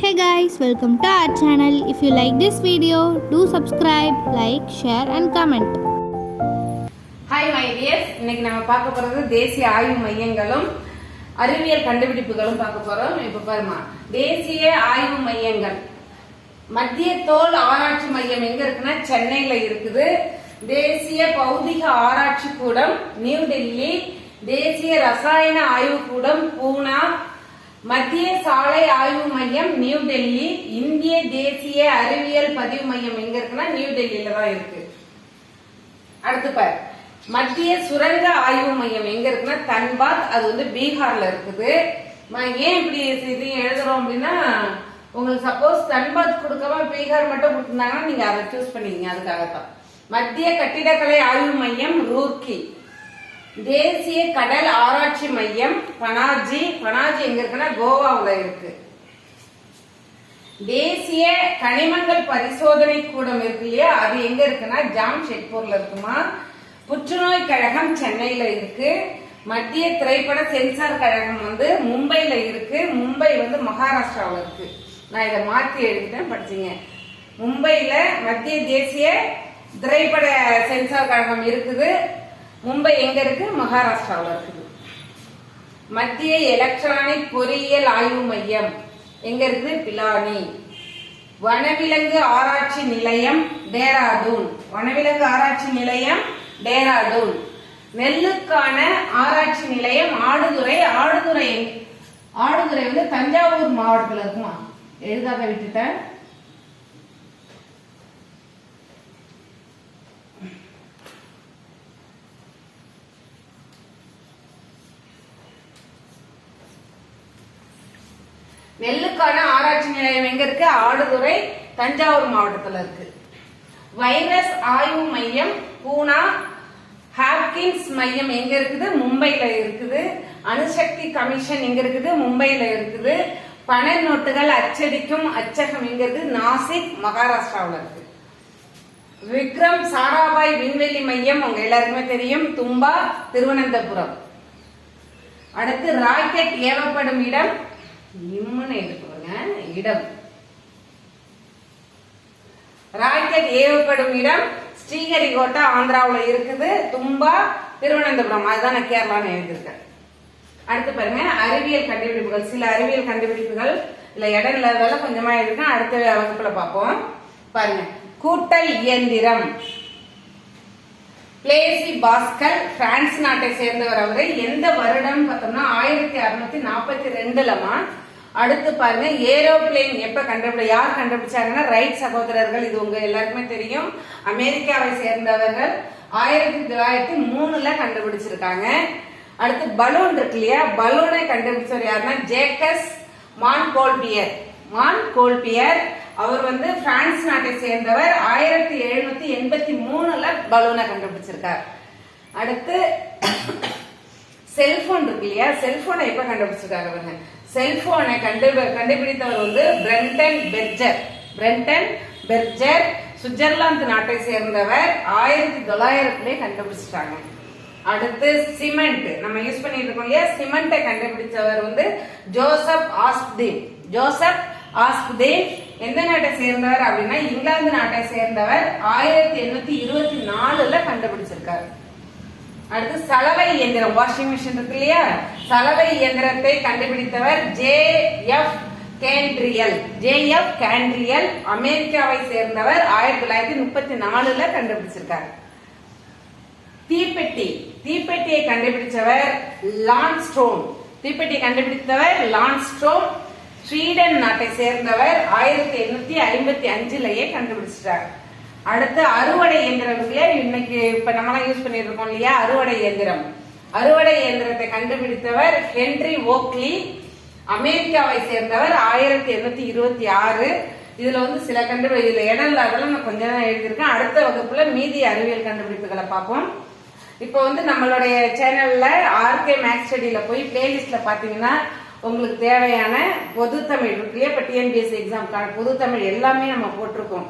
Hey guys, welcome to our channel. If you like this video, do subscribe, like, share and comment. Hi my tears, இன்னைக்கு நம்ம பார்க்க போறது தேசிய ஆய்வு மையங்களும் அறிவியல் கண்டுபிடிப்புகளும் பார்க்க போறோம். இப்ப பாருமா, தேசிய ஆய்வு மையங்கள். மத்திய தோல் ஆராய்ச்சி மையம் எங்க இருக்குன்னா சென்னையில இருக்குது. தேசிய பௌதிக ஆராய்ச்சி கூடம் நியூ டெல்லி. தேசிய ரசாயன ஆய்வு கூடம் பூனா. மத்திய சாலை ஆய்வு மையம் நியூ டெல்லி. இந்திய தேசிய அறிவியல் பதிவு மையம் எங்க இருக்குன்னா நியூ டெல்லியில தான் இருக்கு. அடுத்து பாரு, மத்திய சுரங்க ஆய்வு மையம் எங்க இருக்குன்னா தன்பாத், அது வந்து பீகார்ல இருக்குது. ஏன் இப்படி இதையும் எழுதுறோம் அப்படின்னா, உங்களுக்கு சப்போஸ் தன்பாத் கொடுக்காம பீகார் மட்டும் கொடுத்திருந்தாங்கன்னா நீங்க அதை சூஸ் பண்ணிக்கீங்க, அதுக்காகத்தான். மத்திய கட்டிடக்கலை ஆய்வு மையம் ரூர்க்கி. தேசிய கடல் ஆராய்ச்சி மையம் பனாஜி. பனாஜி எங்க இருக்குன்னா கோவாவுல இருக்கு. தேசிய கனிமங்கள் பரிசோதனை கூடம் இருக்கு இல்லையா, அது எங்க இருக்குன்னா ஜாம்ஷெட்பூர்ல இருக்குமா. புற்றுநோய் கழகம் சென்னையில இருக்கு. மத்திய திரைப்பட சென்சார் கழகம் வந்து மும்பைல இருக்கு. மும்பை வந்து மகாராஷ்டிராவில் இருக்கு. நான் இதை மாற்றி எழுதிட்டேன், படிச்சீங்க. மும்பைல மத்திய தேசிய திரைப்பட சென்சார் கழகம் இருக்குது. மும்பை எங்க இருக்கு? மகாராஷ்டிராவில் இருக்குது. மத்திய எலக்ட்ரானிக் பொறியியல் ஆய்வு மையம் எங்க இருக்கு? பிலானி. வனவிலங்கு ஆராய்ச்சி நிலையம் டேராடூன். வனவிலங்கு ஆராய்ச்சி நிலையம் டேராடூன். நெல்லுக்கான ஆராய்ச்சி நிலையம் ஆடுதுறை. ஆடுதுறை வந்து தஞ்சாவூர் மாவட்டத்தில் இருக்குமா, எழுதாத விட்டுட்டேன். நெல்லுக்கான ஆராய்ச்சி நிலையம் எங்க இருக்கு? ஆடுதுறை, தஞ்சாவூர் மாவட்டத்தில் இருக்கு. வைரஸ் ஆய்வு மையம் பூனா. ஹாப்கின்ஸ் மையம் எங்க இருக்குது? மும்பைல இருக்குது. அணுசக்தி கமிஷன் எங்க இருக்குது? மும்பைல இருக்குது. பண நோட்டுகள் அச்சடிக்கும் அச்சகம் எங்க இருக்கு? நாசிக், மகாராஷ்டிராவில் இருக்கு. விக்ரம் சாராபாய் விண்வெளி மையம் உங்க எல்லாருக்குமே தெரியும், தும்பா, திருவனந்தபுரம். அடுத்து ராக்கெட் ஏவப்படும் இடம் இடம் ராக்கெட் ஏவப்படும் இடம் ஸ்ரீஹரிகோட்டா, ஆந்திராவில் இருக்குது. தும்பா, திருவனந்தபுரம், அதுதான் நான் கேரளான்னு எழுதியிருக்கேன். அடுத்து பாருங்க, அறிவியல் கண்டுபிடிப்புகள். சில அறிவியல் கண்டுபிடிப்புகள் இல்ல இடம் இல்லாததால கொஞ்சமா எழுதிருக்கேன், அடுத்த வகுப்புல பார்ப்போம். பாருங்க, கூட்டல் இயந்திரம். பிளேசி பாஸ்கல், பிரான்ஸ் நாட்டை சேர்ந்தவர். அவரு எந்த வருடம் பார்த்தோம்னா 1642லமா. அடுத்து பாருங்க, ஏரோப்ளேன் எப்ப யார் கண்டுபிடிச்சாங்கன்னா ரைட் சகோதரர்கள். இது உங்க எல்லாருக்குமே தெரியும். அமெரிக்காவை சேர்ந்தவர்கள் 1903ல கண்டுபிடிச்சிருக்காங்க. அடுத்து பலூன் இருக்கு இல்லையா, பலூனை கண்டுபிடிச்சவர் யாருன்னா ஜேக்கஸ் மான்கோல்பியர். அவர் வந்து பிரான்ஸ் நாட்டை சேர்ந்தவர். 1783ல பலூனை கண்டுபிடிச்சிருக்கார். அடுத்து செல்போன் இருக்கு இல்லையா, செல்போனை எப்ப கண்டுபிடிச்சிருக்காங்க? செல்போனை கண்டுபிடித்தவர் வந்து பிரெண்டன் பெர்ஜர், சுவிட்சர்லாந்து நாட்டை சேர்ந்தவர். 1900லே கண்டுபிடிச்சிட்டாங்க. அடுத்து சிமெண்ட் நம்ம யூஸ் பண்ணிட்டு இருக்கோம் இல்லையா, சிமெண்டை கண்டுபிடிச்சவர் வந்து ஜோசப் ஆஸ்ப்தேன். எந்த நாட்டை சேர்ந்தவர் அப்படின்னா இங்கிலாந்து நாட்டை சேர்ந்தவர். 1824ல கண்டுபிடிச்சிருக்காரு. அடுத்து சலவை இயந்திரம், வாஷிங் மிஷின் இருக்கு இல்லையா, சலவை இயந்திரத்தை கண்டுபிடித்தவர் ஜே.எஃப். கேண்ட்ரியல், அமெரிக்காவை சேர்ந்தவர். 1934ல கண்டுபிடிச்சிருக்காரு. தீப்பெட்டியை கண்டுபிடிச்சவர் லான்ஸ்ட்ரோம். ஸ்வீடன் நாட்டை சேர்ந்தவர். 1855லயே கண்டுபிடிச்சிட்டார். அடுத்து அறுவடை இயந்திரம், இன்னைக்கு இப்ப நம்மளாம் யூஸ் பண்ணிட்டு இருக்கோம் இல்லையா, அறுவடை இயந்திரத்தை கண்டுபிடித்தவர் ஹென்றி ஓக்லி, அமெரிக்காவை சேர்ந்தவர். 1826. இதுல வந்து சில இதுல இடம் இல்லாதெல்லாம் நான் கொஞ்சம் தான் எழுதியிருக்கேன். அடுத்த வகுப்புல மீதி அறிவியல் கண்டுபிடிப்புகளை பார்ப்போம். இப்போ வந்து நம்மளுடைய சேனல்ல ஆர்கே மேக்ஸ் ஸ்டடியில போய் பிளேலிஸ்ட்ல பாத்தீங்கன்னா உங்களுக்கு தேவையான பொது தமிழ் இருக்கு இல்லையா, இப்ப டிஎன்பிஎஸ்சி எக்ஸாம்க்கான பொது தமிழ் எல்லாமே நம்ம போட்டிருக்கோம்.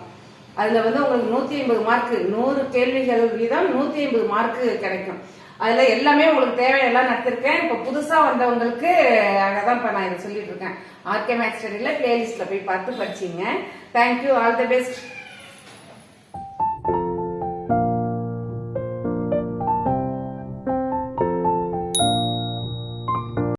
அதுல வந்து உங்களுக்கு 150 மார்க், 100 கேள்விகள் வீதம் 150 மார்க் கிடைக்கும். அதுல எல்லாமே உங்களுக்கு தேவையெல்லாம் நடத்திருக்கேன். இப்ப புதுசா வந்தவங்களுக்கு அதான் இப்ப நான் இதை சொல்லிட்டு இருக்கேன். ஆர்கே மேக்ஸ் ஸ்டடியில பிளேலிஸ்ட்ல போய் பார்த்து படிச்சீங்க. Thank you, all the best.